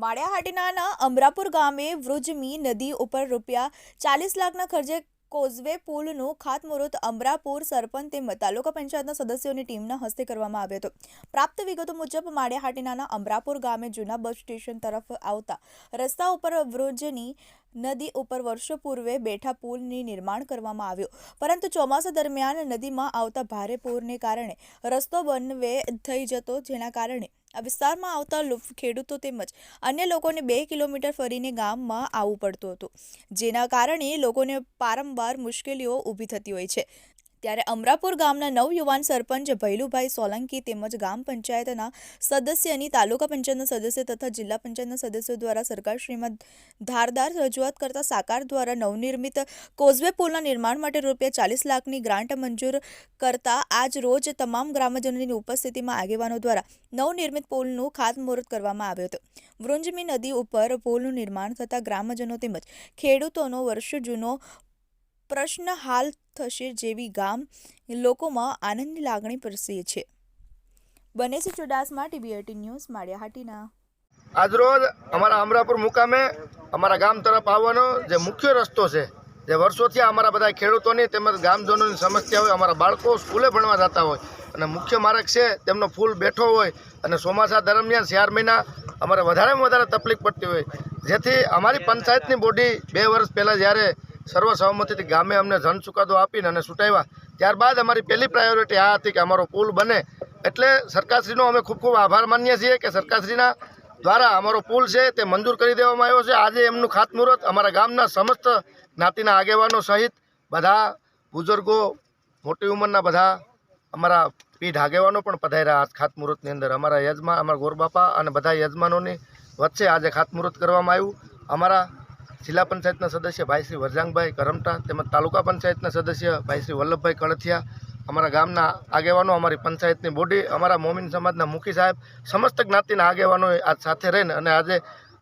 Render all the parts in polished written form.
માળિયાહાટીના અમરાપુર ગામે વૃજમી નદી ઉપર ₹40 લાખના ખર્ચે કોઝવે પુલનું ખાતમુહૂર્ત અમરાપુર સરપંચ તેમજ તાલુકા પંચાયતના સદસ્યોની ટીમના હસ્તે કરવામાં આવ્યો હતો। પ્રાપ્ત વિગતો મુજબ માળિયાહાટીના અમરાપુર ગામે જૂના બસ સ્ટેશન તરફ આવતા રસ્તા ઉપર વૃજની નદી ઉપર વર્ષો પૂર્વે બેઠા પુલનું નિર્માણ કરવામાં આવ્યું, પરંતુ ચોમાસા દરમિયાન નદીમાં આવતા ભારે પૂરને કારણે રસ્તો બંધ થઈ જતો, જેના કારણે આ વિસ્તારમાં આવતા ખેડૂતો તેમજ અન્ય લોકોને 2 કિલોમીટર ફરીને ગામમાં આવવું પડતું હતું, જેના કારણે લોકોને વારંવાર મુશ્કેલીઓ ઊભી થતી હોય છે। ત્યારે અમરાપુર ગામના નવયુવાન સરપંચ ભૈલુભાઈ સોલંકી તેમજ ગ્રામ પંચાયતના સદસ્યની તાલુકા પંચાયતના સદસ્ય તથા જિલ્લા પંચાયતના સદસ્યો દ્વારા સરકારશ્રીમાં ધારદાર રજૂઆત કરતા સરકાર દ્વારા નવનિર્મિત કોઝવે પુલના નિર્માણ માટે ₹40 લાખની ગ્રાન્ટ મંજૂર કરતા આજ રોજ તમામ ગ્રામજનોની ઉપસ્થિતિમાં આગેવાનો દ્વારા નવનિર્મિત પુલનું ખાતમુહૂર્ત કરવામાં આવ્યું હતું। વૃજમી નદી ઉપર પુલનું નિર્માણ થતાં ગ્રામજનો તેમજ ખેડૂતોનો વર્ષો જૂનો પ્રશ્ન હાલ થશે જેવી ગામ લોકોમાં આનંદની લાગણી પ્રસરી છે। બનેસી ચુડાસમા, TVI ન્યૂઝ, માળિયાહાટીના। આજરોજ અમારા અમરાપુર મુકામે અમારા ગામ તરફ આવવાનો જે મુખ્ય રસ્તો છે, જે વર્ષોથી અમારા બધા ખેડૂતોની તેમજ ગામજનોની સમસ્યા હોય, અમારા બાળકો સ્કૂલે ભણવા જતા હોય અને મુખ્ય માર્ગ છે તેમનો ફૂલ બેઠો હોય અને ચોમાસા દરમિયાન 4 મહિના અમારે વધારેમાં વધારે તકલીફ પડતી હોય, જેથી અમારી પંચાયતની બોડી 2 વર્ષ પહેલાં જ્યારે સર્વસહમતિથી ગામે અમને જન ચુકાદો આપીને અને છૂટાવ્યા, ત્યારબાદ અમારી પહેલી પ્રાયોરિટી આ હતી કે અમારો પુલ બને। એટલે સરકારશ્રીનો અમે ખૂબ ખૂબ આભાર માનીએ છીએ કે સરકારશ્રીના દ્વારા અમારો પુલ છે તે મંજૂર કરી દેવામાં આવ્યો છે। આજે એમનું ખાતમુહૂર્ત અમારા ગામના સમસ્ત જ્ઞાતિના આગેવાનો સહિત બધા બુઝુર્ગો, મોટી ઉંમરના બધા અમારા પીઢ આગેવાનો પણ પધાર્યા આ ખાતમુહૂર્તની અંદર। અમારા યજમાન, અમારા ગોરબાપા અને બધા યજમાનોની વચ્ચે આજે ખાતમુહૂર્ત કરવામાં આવ્યું। અમારા જિલ્લા પંચાયતના સદસ્ય ભાઈ શ્રી વરજાંગભાઈ કરમટા તેમજ તાલુકા પંચાયતના સદસ્ય ભાઈ શ્રી વલ્લભભાઈ કળથિયા, અમારા ગામના આગેવાનો, અમારી પંચાયતની બોડી, અમારા મોમીન સમાજના મુખી સાહેબ, સમસ્ત જ્ઞાતિના આગેવાનોએ આજ સાથે રહીને અને આજે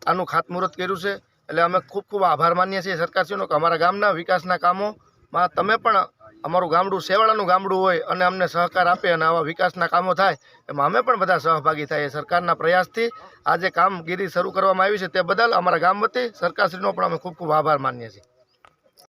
આનું ખાતમુહૂર્ત કર્યું છે। એટલે અમે ખૂબ ખૂબ આભાર માનીએ છીએ સરકારશ્રીનો કે અમારા ગામના વિકાસના કામોમાં તમે પણ અમારું ગામડું સેવાળાનું ગામડું હોય અને અમને સહકાર આપે અને આવા વિકાસના કામો થાય એમાં અમે પણ બધા સહભાગી થઈએ। સરકારના પ્રયાસથી આજે કામગીરી શરૂ કરવામાં આવી છે, તે બદલ અમારા ગામ વતી સરકારશ્રીનો પણ અમે ખૂબ ખૂબ આભાર માનીએ છીએ।